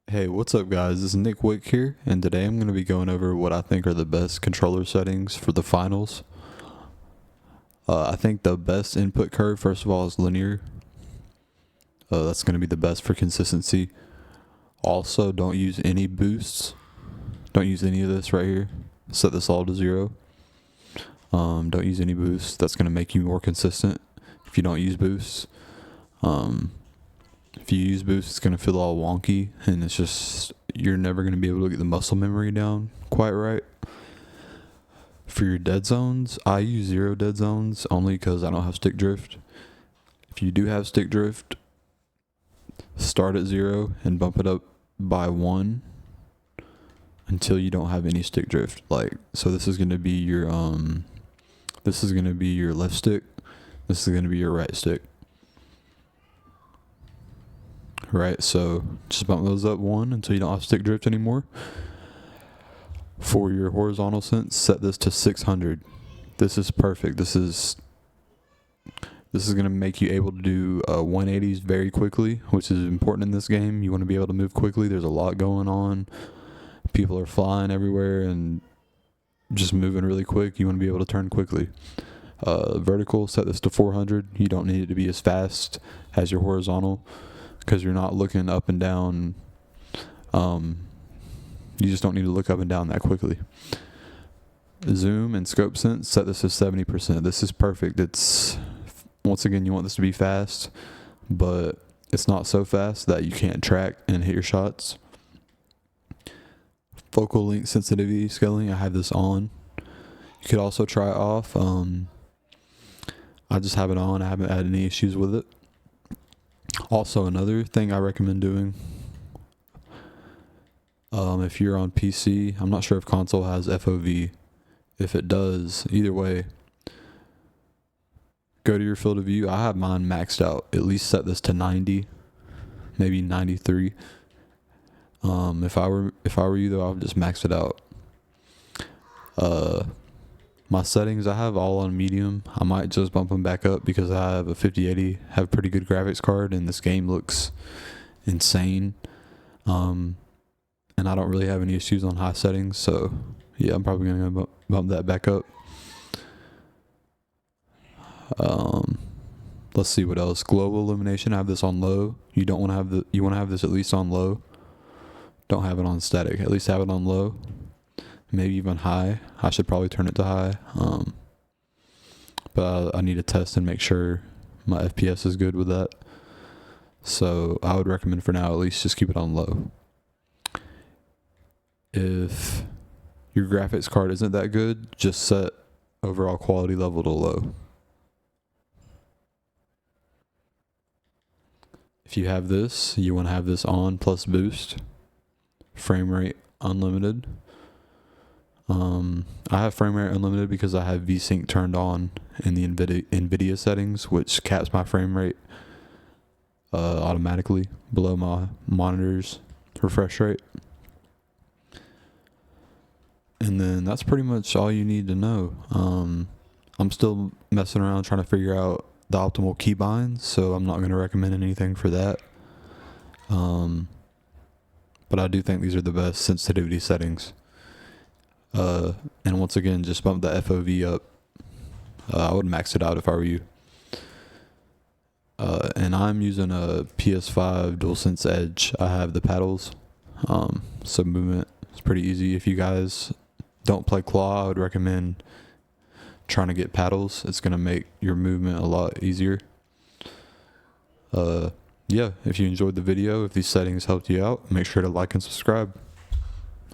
Hey, what's up guys? This is Nick Wick here, and today I'm going to be going over what I think are the best controller settings for the finals. I think the best input curve, first of all, is linear. That's going to be the best for consistency. Also, don't use any boosts. Don't use any of this right here. Set this all to 0. Don't use any boosts. That's going to make you more consistent if you don't use boosts. If you use boosts, it's going to feel all wonky, and it's just, you're never going to be able to get the muscle memory down quite right. For your dead zones, I use 0 dead zones only because I don't have stick drift. If you do have stick drift, start at 0 and bump it up by 1 until you don't have any stick drift. So this is going to be your left stick. This is going to be your right stick. Right, so just bump those up 1 until you don't have stick drift anymore. For your horizontal sense, set this to 600. This is perfect. This is going to make you able to do 180s very quickly, which is important in this game. You want to be able to move quickly. There's a lot going on. People are flying everywhere and just moving really quick. You want to be able to turn quickly. Vertical, set this to 400. You don't need it to be as fast as your horizontal, because you're not looking up and down. You just don't need to look up and down that quickly. Zoom and scope sense, set this to 70%. This is perfect. It's, once again, you want this to be fast, but it's not so fast that you can't track and hit your shots. Focal length sensitivity scaling, I have this on. You could also try it off. I just have it on. I haven't had any issues with it. Also, another thing I recommend doing, if you're on PC, I'm not sure if console has FOV. If it does, either way, go to your field of view. I have mine maxed out. At least set this to 90, maybe 93. If I were you though, I would just max it out. My settings, I have all on medium. I might just bump them back up because I have a 5080, have a pretty good graphics card, and this game looks insane. And I don't really have any issues on high settings, so yeah, I'm probably gonna bump that back up. Let's see what else. Global illumination, I have this on low. You don't want to have you want to have this at least on low. Don't have it on static. At least have it on low. Maybe even high. I should probably turn it to high. But I need to test and make sure my FPS is good with that. So I would recommend for now at least just keep it on low. If your graphics card isn't that good, just set overall quality level to low. If you have this, you want to have this on plus boost. Frame rate unlimited. I have frame rate unlimited because I have VSync turned on in the NVIDIA settings, which caps my frame rate automatically below my monitor's refresh rate. And then that's pretty much all you need to know. I'm still messing around trying to figure out the optimal keybinds, so I'm not going to recommend anything for that. But I do think these are the best sensitivity settings. And once again, just bump the FOV up. I would max it out if I were you. And I'm using a PS5 DualSense Edge. I have the paddles. So movement is pretty easy. If you guys don't play claw, I would recommend trying to get paddles. It's going to make your movement a lot easier. Yeah, if you enjoyed the video, if these settings helped you out, make sure to like and subscribe.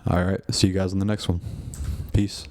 Alright, see you guys in the next one. Peace.